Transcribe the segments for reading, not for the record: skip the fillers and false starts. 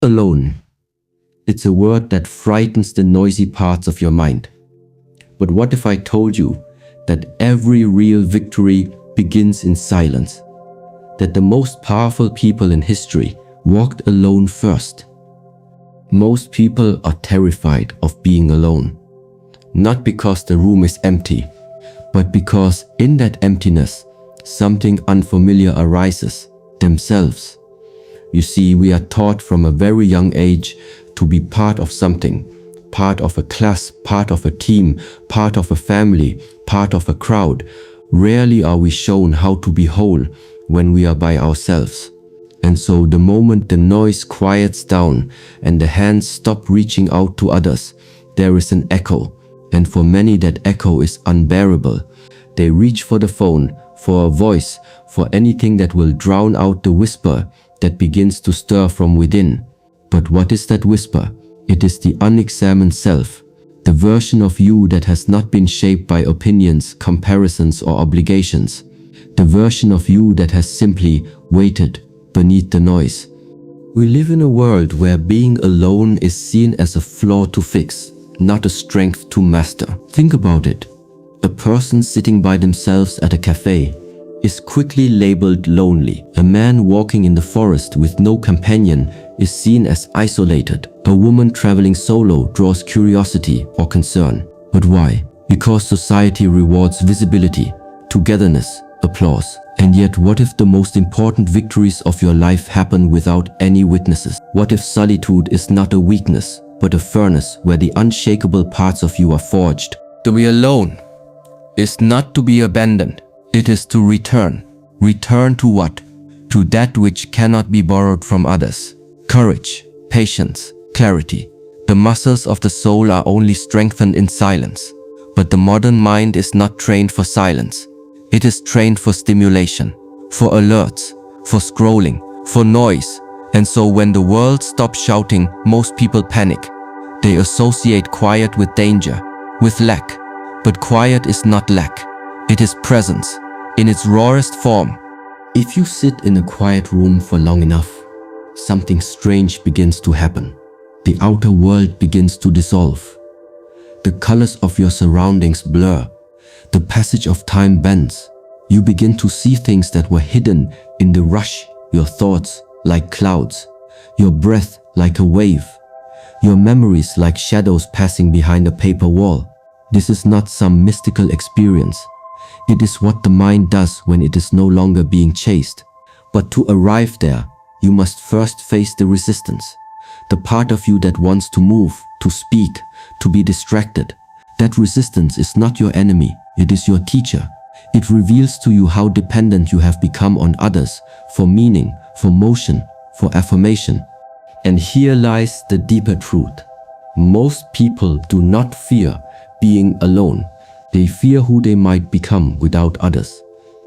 Alone. It's a word that frightens the noisy parts of your mind. But what if I told you that every real victory begins in silence? That the most powerful people in history walked alone first. Most people are terrified of being alone. Not because the room is empty, but because in that emptiness, something unfamiliar arises, themselves. You see, we are taught from a very young age to be part of something, part of a class, part of a team, part of a family, part of a crowd. Rarely are we shown how to be whole when we are by ourselves. And so the moment the noise quiets down and the hands stop reaching out to others, there is an echo. And for many that echo is unbearable. They reach for the phone, for a voice, for anything that will drown out the whisper that begins to stir from within. But what is that whisper? It is the unexamined self, the version of you that has not been shaped by opinions, comparisons, or obligations, the version of you that has simply waited beneath the noise. We live in a world where being alone is seen as a flaw to fix, not a strength to master. Think about it. A person sitting by themselves at a cafe is quickly labeled lonely. A man walking in the forest with no companion is seen as isolated. A woman traveling solo draws curiosity or concern. But why? Because society rewards visibility, togetherness, applause. And yet, what if the most important victories of your life happen without any witnesses? What if solitude is not a weakness, but a furnace where the unshakable parts of you are forged? To be alone is not to be abandoned. It is to return. Return to what? To that which cannot be borrowed from others. Courage, patience, clarity. The muscles of the soul are only strengthened in silence. But the modern mind is not trained for silence. It is trained for stimulation, for alerts, for scrolling, for noise. And so when the world stops shouting, most people panic. They associate quiet with danger, with lack. But quiet is not lack. It is presence, in its rawest form. If you sit in a quiet room for long enough, something strange begins to happen. The outer world begins to dissolve. The colors of your surroundings blur. The passage of time bends. You begin to see things that were hidden in the rush, your thoughts like clouds, your breath like a wave, your memories like shadows passing behind a paper wall. This is not some mystical experience. It is what the mind does when it is no longer being chased. But to arrive there, you must first face the resistance. The part of you that wants to move, to speak, to be distracted. That resistance is not your enemy, it is your teacher. It reveals to you how dependent you have become on others for meaning, for motion, for affirmation. And here lies the deeper truth. Most people do not fear being alone. They fear who they might become without others.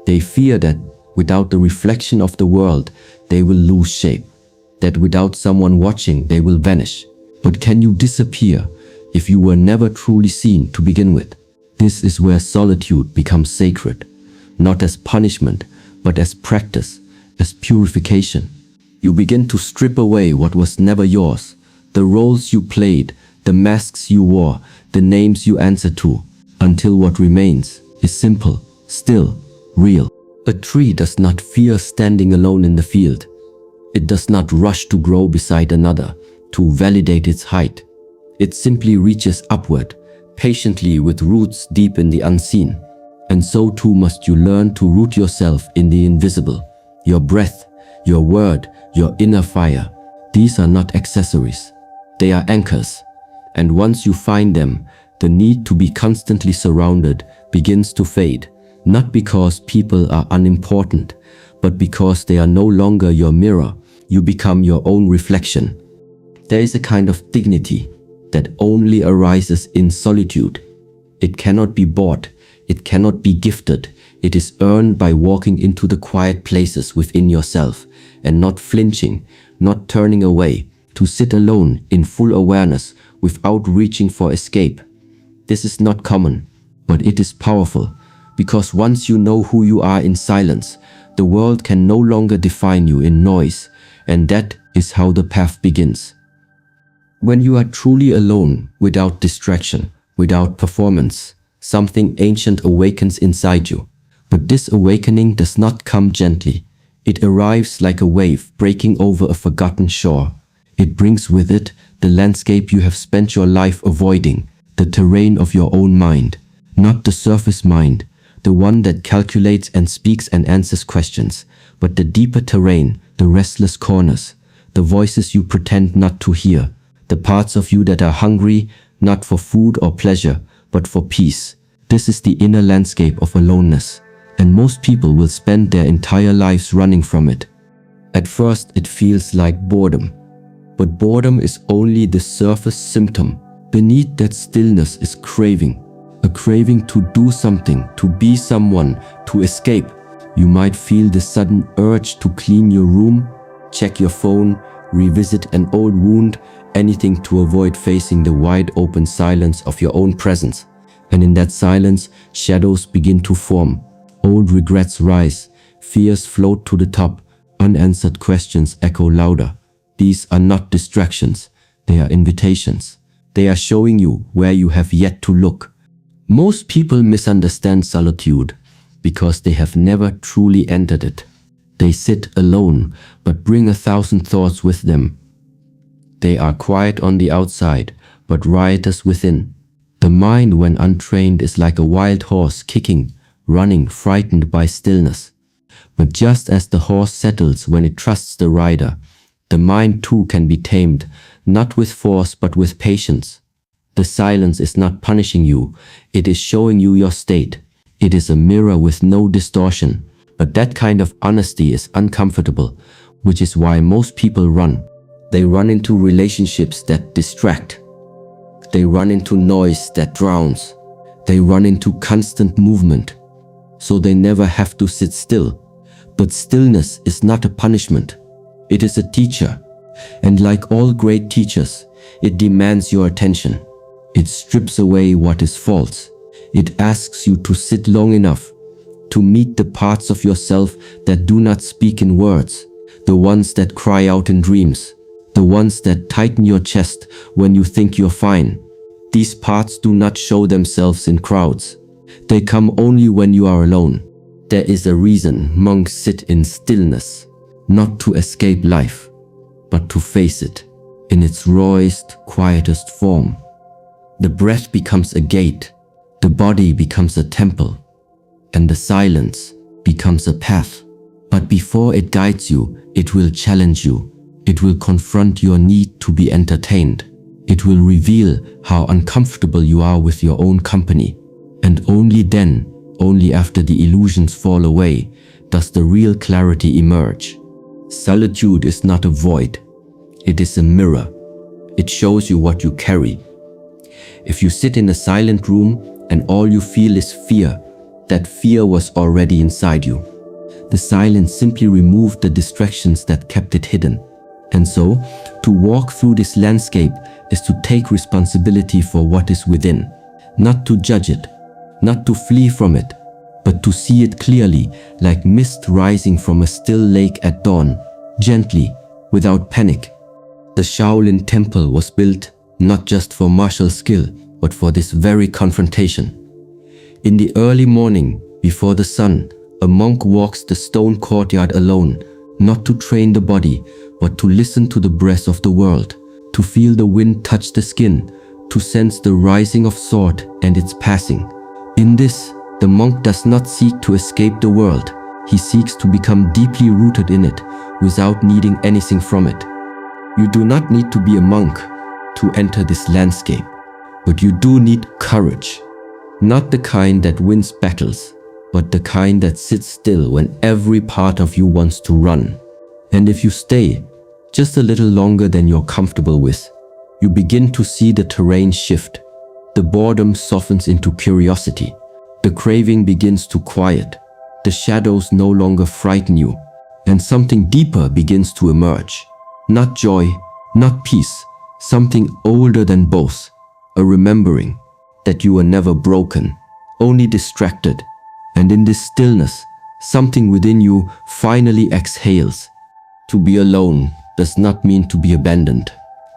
They fear that without the reflection of the world, they will lose shape. That without someone watching, they will vanish. But can you disappear if you were never truly seen to begin with? This is where solitude becomes sacred, not as punishment, but as practice, as purification. You begin to strip away what was never yours, the roles you played, the masks you wore, the names you answered to, until what remains is simple, still, real. A tree does not fear standing alone in the field. It does not rush to grow beside another, to validate its height. It simply reaches upward, patiently with roots deep in the unseen. And so too must you learn to root yourself in the invisible. Your breath, your word, your inner fire. These are not accessories. They are anchors. And once you find them, the need to be constantly surrounded begins to fade. Not because people are unimportant, but because they are no longer your mirror. You become your own reflection. There is a kind of dignity that only arises in solitude. It cannot be bought. It cannot be gifted. It is earned by walking into the quiet places within yourself and not flinching, not turning away, to sit alone in full awareness without reaching for escape. This is not common, but it is powerful, because once you know who you are in silence, the world can no longer define you in noise, and that is how the path begins. When you are truly alone, without distraction, without performance, something ancient awakens inside you. But this awakening does not come gently. It arrives like a wave breaking over a forgotten shore. It brings with it the landscape you have spent your life avoiding, the terrain of your own mind, not the surface mind, the one that calculates and speaks and answers questions, but the deeper terrain, the restless corners, the voices you pretend not to hear, the parts of you that are hungry, not for food or pleasure, but for peace. This is the inner landscape of aloneness, and most people will spend their entire lives running from it. At first, it feels like boredom, but boredom is only the surface symptom. Beneath that stillness is craving, a craving to do something, to be someone, to escape. You might feel the sudden urge to clean your room, check your phone, revisit an old wound, anything to avoid facing the wide open silence of your own presence. And in that silence, shadows begin to form. Old regrets rise, fears float to the top, unanswered questions echo louder. These are not distractions, they are invitations. They are showing you where you have yet to look. Most people misunderstand solitude because they have never truly entered it. They sit alone, but bring 1,000 thoughts with them. They are quiet on the outside, but riotous within. The mind, when untrained, is like a wild horse kicking, running, frightened by stillness. But just as the horse settles when it trusts the rider, the mind too can be tamed, not with force but with patience. The silence is not punishing you, it is showing you your state. It is a mirror with no distortion, but that kind of honesty is uncomfortable, which is why most people run. They run into relationships that distract. They run into noise that drowns. They run into constant movement, so they never have to sit still. But stillness is not a punishment. It is a teacher, and like all great teachers, it demands your attention. It strips away what is false. It asks you to sit long enough to meet the parts of yourself that do not speak in words, the ones that cry out in dreams, the ones that tighten your chest when you think you're fine. These parts do not show themselves in crowds. They come only when you are alone. There is a reason monks sit in stillness, not to escape life, but to face it in its rawest, quietest form. The breath becomes a gate, the body becomes a temple, and the silence becomes a path. But before it guides you, it will challenge you. It will confront your need to be entertained. It will reveal how uncomfortable you are with your own company. And only then, only after the illusions fall away, does the real clarity emerge. Solitude is not a void. It is a mirror. It shows you what you carry. If you sit in a silent room and all you feel is fear, that fear was already inside you. The silence simply removed the distractions that kept it hidden. And so, to walk through this landscape is to take responsibility for what is within, not to judge it, not to flee from it, but to see it clearly, like mist rising from a still lake at dawn, gently, without panic. The Shaolin temple was built not just for martial skill, but for this very confrontation. In the early morning, before the sun, a monk walks the stone courtyard alone, not to train the body, but to listen to the breath of the world, to feel the wind touch the skin, to sense the rising of thought and its passing. In this, the monk does not seek to escape the world. He seeks to become deeply rooted in it, without needing anything from it. You do not need to be a monk to enter this landscape, but you do need courage. Not the kind that wins battles, but the kind that sits still when every part of you wants to run. And if you stay just a little longer than you're comfortable with, you begin to see the terrain shift. The boredom softens into curiosity. The craving begins to quiet. The shadows no longer frighten you, and something deeper begins to emerge. Not joy, not peace, something older than both. A remembering that you were never broken, only distracted. And in this stillness, something within you finally exhales. To be alone does not mean to be abandoned.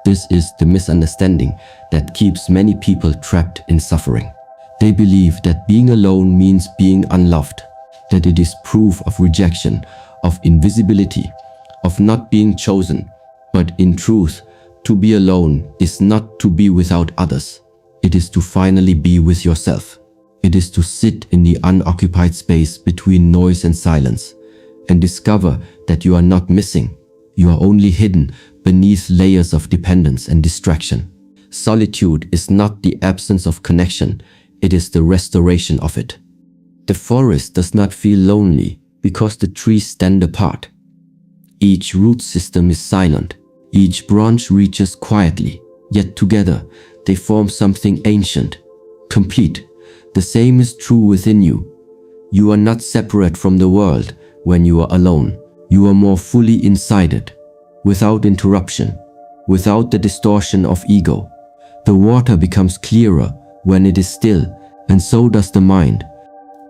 This is the misunderstanding that keeps many people trapped in suffering. They believe that being alone means being unloved, that it is proof of rejection, of invisibility, of not being chosen. But in truth, to be alone is not to be without others. It is to finally be with yourself. It is to sit in the unoccupied space between noise and silence and discover that you are not missing. You are only hidden beneath layers of dependence and distraction. Solitude is not the absence of connection, it is the restoration of it. The forest does not feel lonely because the trees stand apart. Each root system is silent, each branch reaches quietly, yet together they form something ancient, complete. The same is true within you. You are not separate from the world when you are alone. You are more fully inside it, without interruption, without the distortion of ego. The water becomes clearer when it is still, and so does the mind.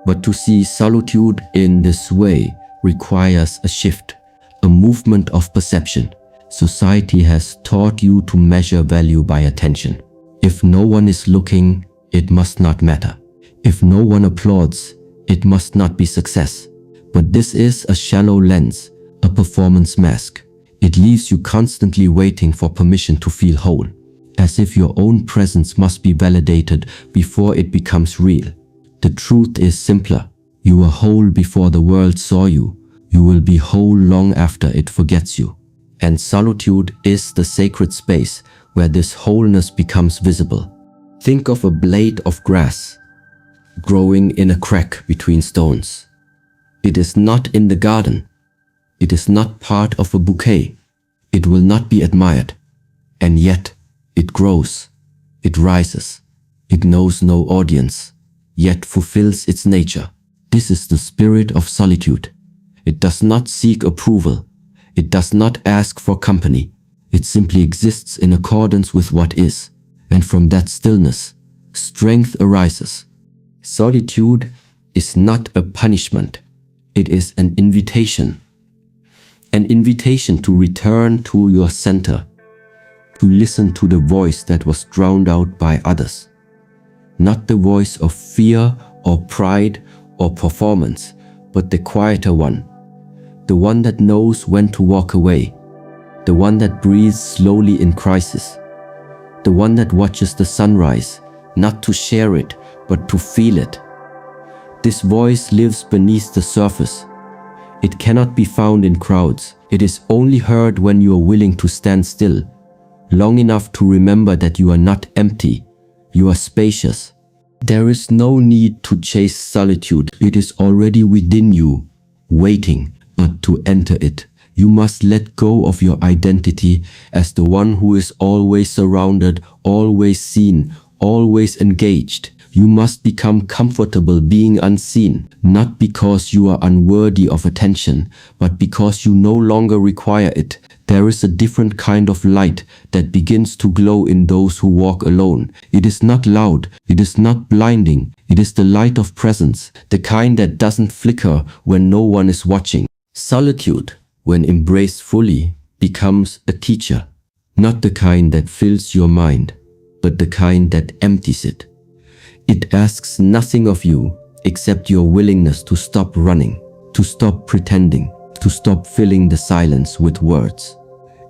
But to see solitude in this way requires a shift, a movement of perception. Society has taught you to measure value by attention. If no one is looking, it must not matter. If no one applauds, it must not be success. But this is a shallow lens, a performance mask. It leaves you constantly waiting for permission to feel whole, as if your own presence must be validated before it becomes real. The truth is simpler. You were whole before the world saw you. You will be whole long after it forgets you. And solitude is the sacred space where this wholeness becomes visible. Think of a blade of grass growing in a crack between stones. It is not in the garden. It is not part of a bouquet. It will not be admired. And yet, it grows. It rises. It knows no audience, yet fulfills its nature. This is the spirit of solitude. It does not seek approval. It does not ask for company. It simply exists in accordance with what is. And from that stillness, strength arises. Solitude is not a punishment. It is an invitation. An invitation to return to your center, to listen to the voice that was drowned out by others. Not the voice of fear or pride or performance, but the quieter one. The one that knows when to walk away. The one that breathes slowly in crisis. The one that watches the sunrise, not to share it, but to feel it. This voice lives beneath the surface. It cannot be found in crowds. It is only heard when you are willing to stand still, long enough to remember that you are not empty. You are spacious. There is no need to chase solitude. It is already within you, waiting. But to enter it, you must let go of your identity as the one who is always surrounded, always seen, always engaged. You must become comfortable being unseen, not because you are unworthy of attention, but because you no longer require it. There is a different kind of light that begins to glow in those who walk alone. It is not loud, it is not blinding, it is the light of presence, the kind that doesn't flicker when no one is watching. Solitude, when embraced fully, becomes a teacher, not the kind that fills your mind, but the kind that empties it. It asks nothing of you except your willingness to stop running, to stop pretending, to stop filling the silence with words.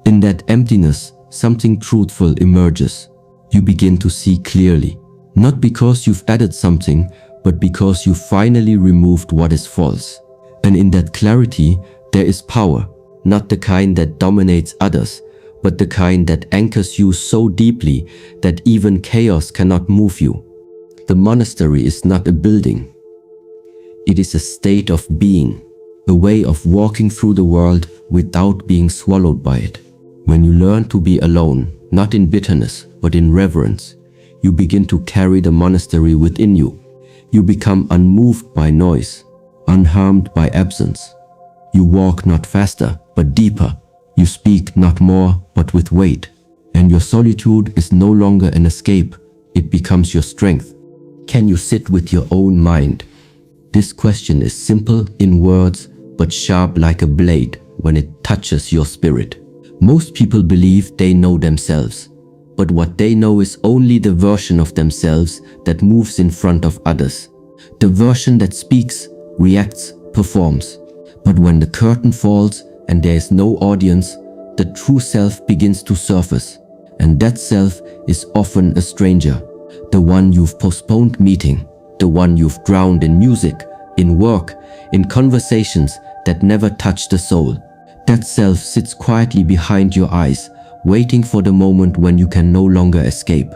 In that emptiness, something truthful emerges. You begin to see clearly, not because you've added something, but because you finally removed what is false. And in that clarity, there is power, not the kind that dominates others, but the kind that anchors you so deeply that even chaos cannot move you. The monastery is not a building. It is a state of being, a way of walking through the world without being swallowed by it. When you learn to be alone, not in bitterness, but in reverence, you begin to carry the monastery within you. You become unmoved by noise, unharmed by absence. You walk not faster, but deeper. You speak not more, but with weight. And your solitude is no longer an escape, it becomes your strength. Can you sit with your own mind? This question is simple in words, but sharp like a blade when it touches your spirit. Most people believe they know themselves, but what they know is only the version of themselves that moves in front of others. The version that speaks, reacts, performs. But when the curtain falls and there is no audience, the true self begins to surface. And that self is often a stranger, the one you've postponed meeting, the one you've drowned in music, in work, in conversations that never touch the soul. That self sits quietly behind your eyes, waiting for the moment when you can no longer escape.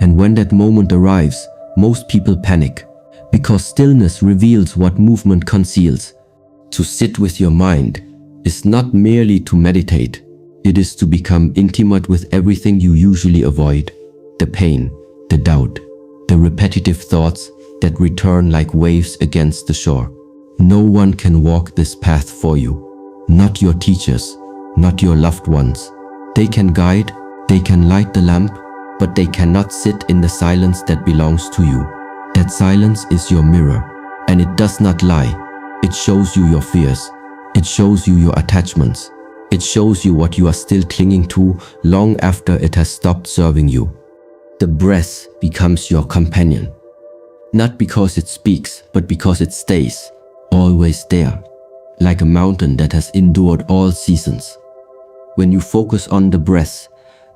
And when that moment arrives, most people panic, because stillness reveals what movement conceals. To sit with your mind is not merely to meditate. It is to become intimate with everything you usually avoid. The pain, the doubt, the repetitive thoughts that return like waves against the shore. No one can walk this path for you. Not your teachers, not your loved ones. They can guide, they can light the lamp, but they cannot sit in the silence that belongs to you. That silence is your mirror, and it does not lie. It shows you your fears. It shows you your attachments. It shows you what you are still clinging to long after it has stopped serving you. The breath becomes your companion. Not because it speaks, but because it stays, always there, like a mountain that has endured all seasons. When you focus on the breath,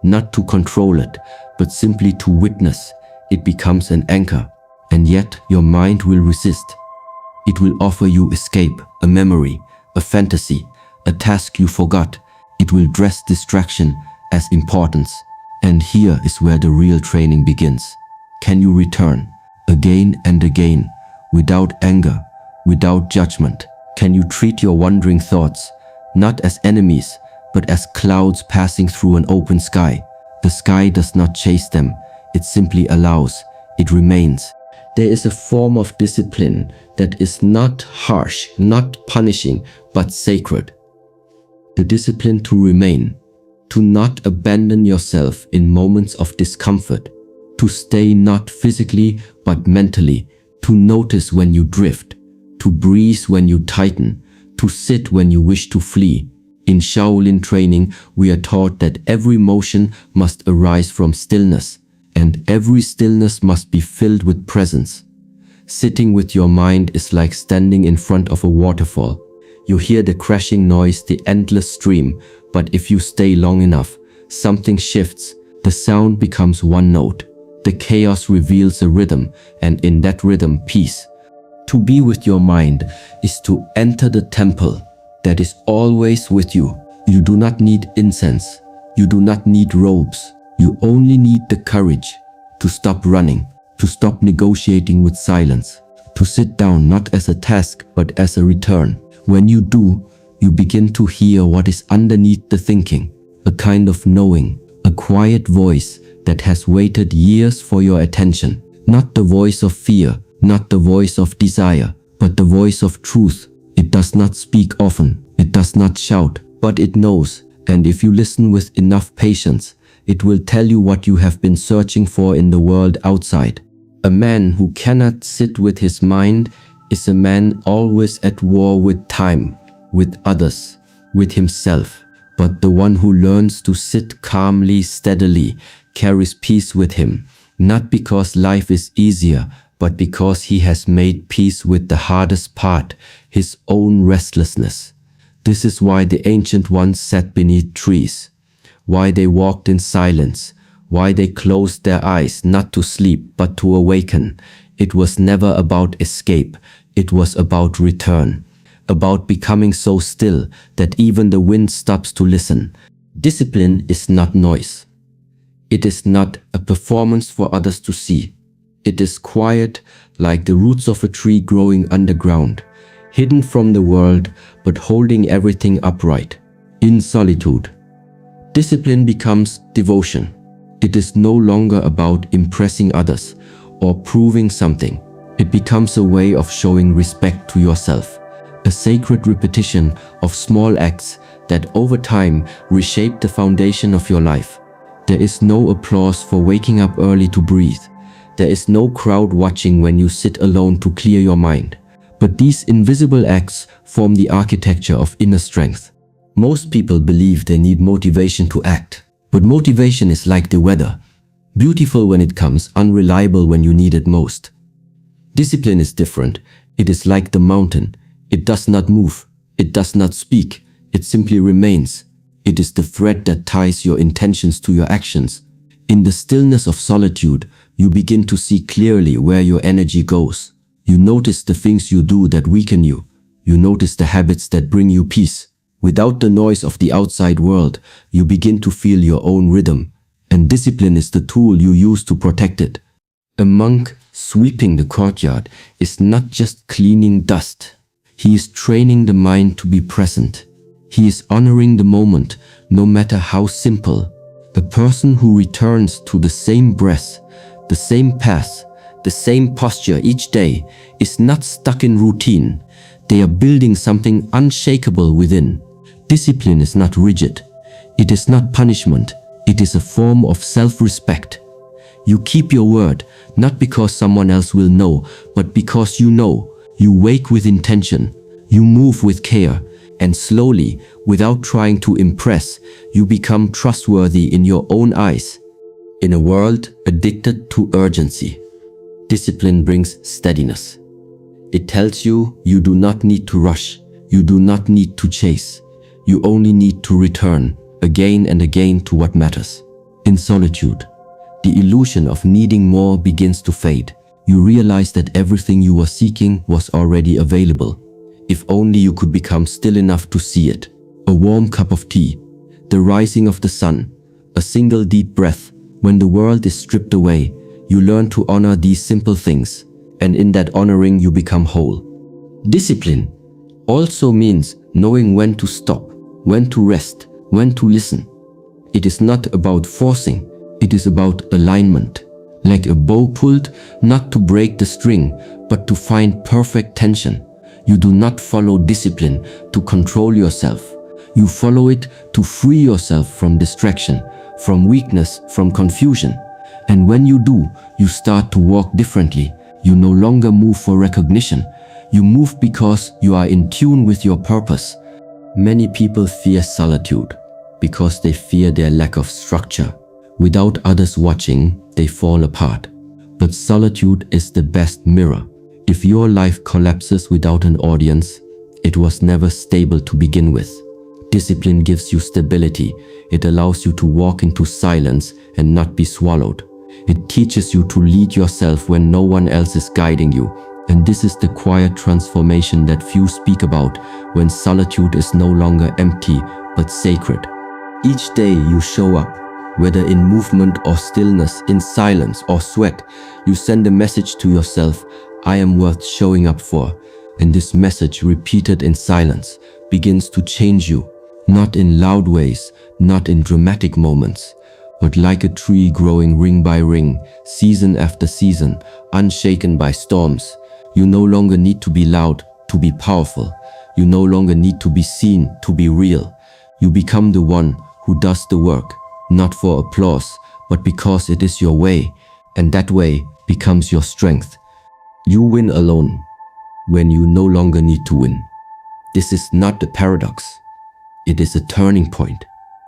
not to control it, but simply to witness, it becomes an anchor, and yet your mind will resist. It will offer you escape, a memory, a fantasy, a task you forgot. It will dress distraction as importance. And here is where the real training begins. Can you return again and again, without anger, without judgment? Can you treat your wandering thoughts not as enemies, but as clouds passing through an open sky? The sky does not chase them, it simply allows, it remains. There is a form of discipline that is not harsh, not punishing, but sacred. The discipline to remain, to not abandon yourself in moments of discomfort, to stay not physically but mentally, to notice when you drift, to breathe when you tighten, to sit when you wish to flee. In Shaolin training, we are taught that every motion must arise from stillness, and every stillness must be filled with presence. Sitting with your mind is like standing in front of a waterfall. You hear the crashing noise, the endless stream, but if you stay long enough, something shifts. The sound becomes one note. The chaos reveals a rhythm, and in that rhythm, peace. To be with your mind is to enter the temple that is always with you. You do not need incense. You do not need robes. You only need the courage to stop running, to stop negotiating with silence, to sit down not as a task but as a return. When you do, you begin to hear what is underneath the thinking, a kind of knowing, a quiet voice that has waited years for your attention. Not the voice of fear, not the voice of desire, but the voice of truth. It does not speak often, it does not shout, but it knows, and if you listen with enough patience, it will tell you what you have been searching for in the world outside. A man who cannot sit with his mind is a man always at war with time, with others, with himself. But the one who learns to sit calmly, steadily, carries peace with him, not because life is easier, but because he has made peace with the hardest part, his own restlessness. This is why the ancient ones sat beneath trees, why they walked in silence, why they closed their eyes not to sleep but to awaken. It was never about escape, it was about return, about becoming so still that even the wind stops to listen. Discipline is not noise. It is not a performance for others to see. It is quiet, like the roots of a tree growing underground, hidden from the world but holding everything upright. In solitude, discipline becomes devotion. It is no longer about impressing others or proving something. It becomes a way of showing respect to yourself, a sacred repetition of small acts that over time reshape the foundation of your life. There is no applause for waking up early to breathe. There is no crowd watching when you sit alone to clear your mind. But these invisible acts form the architecture of inner strength. Most people believe they need motivation to act, but motivation is like the weather. Beautiful when it comes, unreliable when you need it most. Discipline is different. It is like the mountain. It does not move. It does not speak. It simply remains. It is the thread that ties your intentions to your actions. In the stillness of solitude, you begin to see clearly where your energy goes. You notice the things you do that weaken you. You notice the habits that bring you peace. Without the noise of the outside world, you begin to feel your own rhythm, and discipline is the tool you use to protect it. A monk sweeping the courtyard is not just cleaning dust. He is training the mind to be present. He is honoring the moment, no matter how simple. A person who returns to the same breath, the same path, the same posture each day is not stuck in routine. They are building something unshakable within. Discipline is not rigid. It is not punishment. It is a form of self-respect. You keep your word, not because someone else will know, but because you know. You wake with intention. You move with care. And slowly, without trying to impress, you become trustworthy in your own eyes. In a world addicted to urgency, discipline brings steadiness. It tells you you do not need to rush. You do not need to chase. You only need to return again and again to what matters. In solitude, the illusion of needing more begins to fade. You realize that everything you were seeking was already available. If only you could become still enough to see it. A warm cup of tea, the rising of the sun, a single deep breath. When the world is stripped away, you learn to honor these simple things, and in that honoring you become whole. Discipline also means knowing when to stop, when to rest, when to listen. It is not about forcing, it is about alignment. Like a bow pulled, not to break the string, but to find perfect tension. You do not follow discipline to control yourself. You follow it to free yourself from distraction, from weakness, from confusion. And when you do, you start to walk differently. You no longer move for recognition. You move because you are in tune with your purpose. Many people fear solitude because they fear their lack of structure. Without others watching, they fall apart. But solitude is the best mirror. If your life collapses without an audience, it was never stable to begin with. Discipline gives you stability. It allows you to walk into silence and not be swallowed. It teaches you to lead yourself when no one else is guiding you. And this is the quiet transformation that few speak about, when solitude is no longer empty but sacred. Each day you show up, whether in movement or stillness, in silence or sweat, you send a message to yourself, I am worth showing up for. And this message, repeated in silence, begins to change you, not in loud ways, not in dramatic moments, but like a tree growing ring by ring, season after season, unshaken by storms. You no longer need to be loud to be powerful. You no longer need to be seen to be real. You become the one who does the work, not for applause, but because it is your way, and that way becomes your strength. You win alone when you no longer need to win. This is not a paradox. It is a turning point.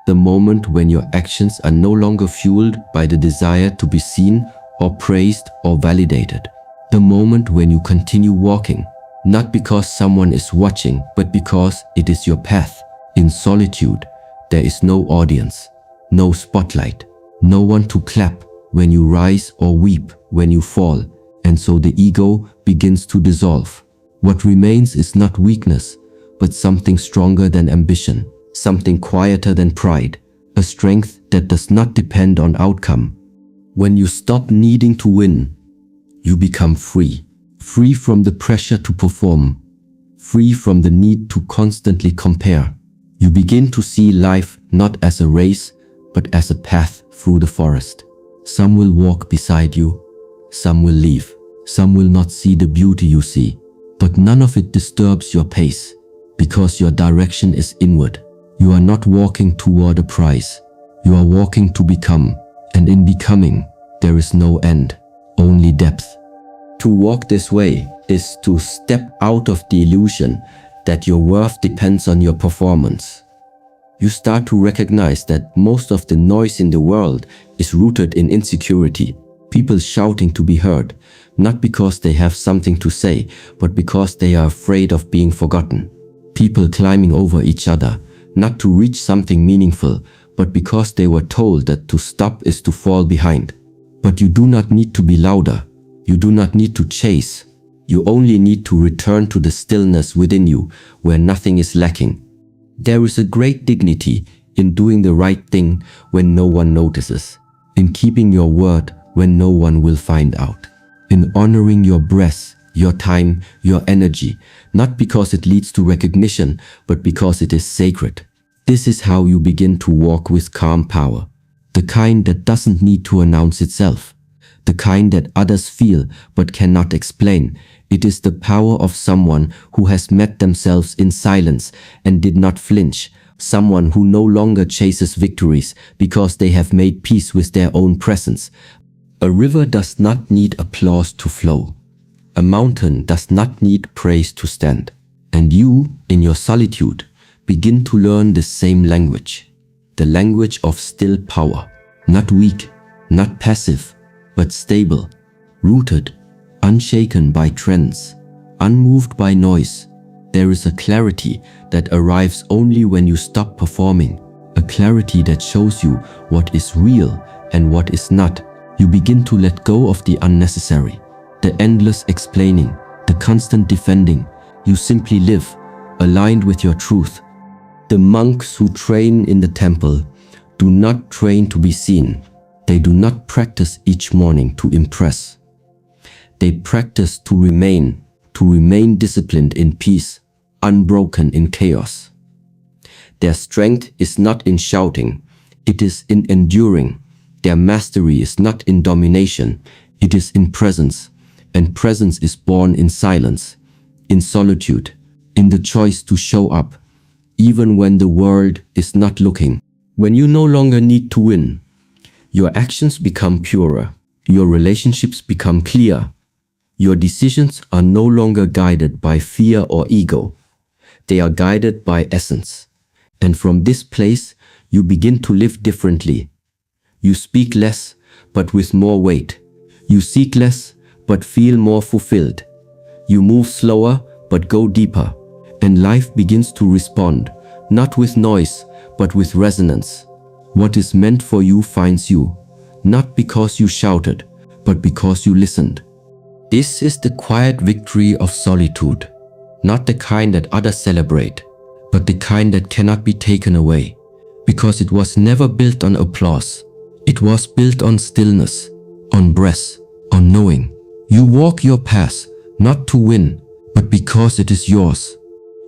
The moment when your actions are no longer fueled by the desire to be seen or praised or validated. The moment when you continue walking, not because someone is watching, but because it is your path. In solitude, there is no audience, no spotlight, no one to clap when you rise or weep when you fall, and so the ego begins to dissolve. What remains is not weakness, but something stronger than ambition, something quieter than pride, a strength that does not depend on outcome. When you stop needing to win, you become free. Free from the pressure to perform. Free from the need to constantly compare. You begin to see life not as a race, but as a path through the forest. Some will walk beside you. Some will leave. Some will not see the beauty you see. But none of it disturbs your pace, because your direction is inward. You are not walking toward a prize. You are walking to become, and in becoming, there is no end, only depth. To walk this way is to step out of the illusion that your worth depends on your performance. You start to recognize that most of the noise in the world is rooted in insecurity. People shouting to be heard, not because they have something to say, but because they are afraid of being forgotten. People climbing over each other, not to reach something meaningful, but because they were told that to stop is to fall behind. But you do not need to be louder. You do not need to chase. You only need to return to the stillness within you, where nothing is lacking. There is a great dignity in doing the right thing when no one notices, in keeping your word when no one will find out, in honoring your breath, your time, your energy, not because it leads to recognition, but because it is sacred. This is how you begin to walk with calm power, the kind that doesn't need to announce itself, the kind that others feel but cannot explain. It is the power of someone who has met themselves in silence and did not flinch, someone who no longer chases victories because they have made peace with their own presence. A river does not need applause to flow. A mountain does not need praise to stand. And you, in your solitude, begin to learn the same language, the language of still power, not weak, not passive, but stable, rooted, unshaken by trends, unmoved by noise. There is a clarity that arrives only when you stop performing, a clarity that shows you what is real and what is not. You begin to let go of the unnecessary, the endless explaining, the constant defending. You simply live, aligned with your truth. The monks who train in the temple do not train to be seen. They do not practice each morning to impress. They practice to remain disciplined in peace, unbroken in chaos. Their strength is not in shouting, it is in enduring. Their mastery is not in domination, it is in presence. And presence is born in silence, in solitude, in the choice to show up, even when the world is not looking. When you no longer need to win, your actions become purer, your relationships become clear. Your decisions are no longer guided by fear or ego. They are guided by essence. And from this place, you begin to live differently. You speak less, but with more weight. You seek less, but feel more fulfilled. You move slower, but go deeper. And life begins to respond, not with noise, but with resonance. What is meant for you finds you, not because you shouted, but because you listened. This is the quiet victory of solitude, not the kind that others celebrate, but the kind that cannot be taken away, because it was never built on applause. It was built on stillness, on breath, on knowing. You walk your path, not to win, but because it is yours.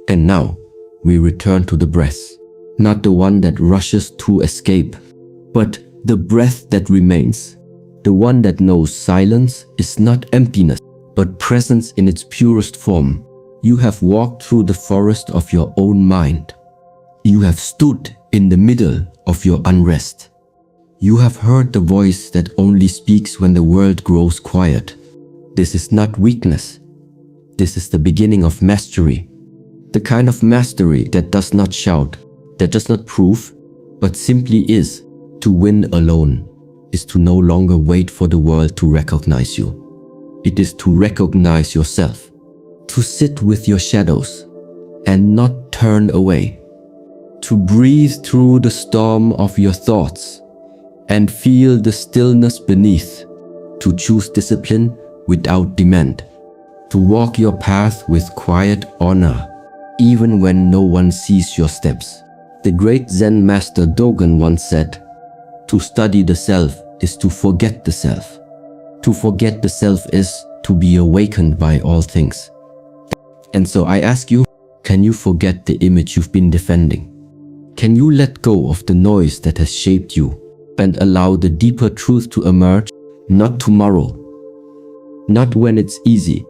And now, we return to the breath, not the one that rushes to escape, but the breath that remains. The one that knows silence is not emptiness, but presence in its purest form. You have walked through the forest of your own mind. You have stood in the middle of your unrest. You have heard the voice that only speaks when the world grows quiet. This is not weakness. This is the beginning of mastery. The kind of mastery that does not shout, that does not prove, but simply is. To win alone is to no longer wait for the world to recognize you. It is to recognize yourself, to sit with your shadows and not turn away, to breathe through the storm of your thoughts and feel the stillness beneath, to choose discipline without demand, to walk your path with quiet honor, even when no one sees your steps. The great Zen master Dogen once said, "To study the self is to forget the self. To forget the self is to be awakened by all things." And so I ask you, can you forget the image you've been defending? Can you let go of the noise that has shaped you and allow the deeper truth to emerge? Not tomorrow, not when it's easy,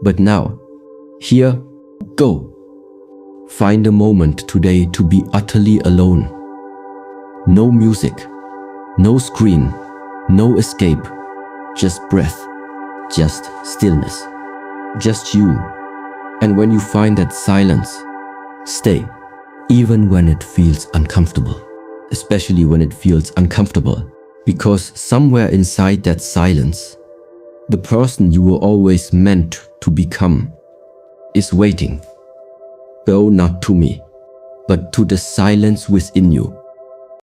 but now. Here, go. Find a moment today to be utterly alone. No music, no screen, no escape, just breath, just stillness, just you. And when you find that silence, stay. even when it feels uncomfortable. Especially when it feels uncomfortable, because somewhere inside that silence, the person you were always meant to become is waiting. Go not to me, but to the silence within you.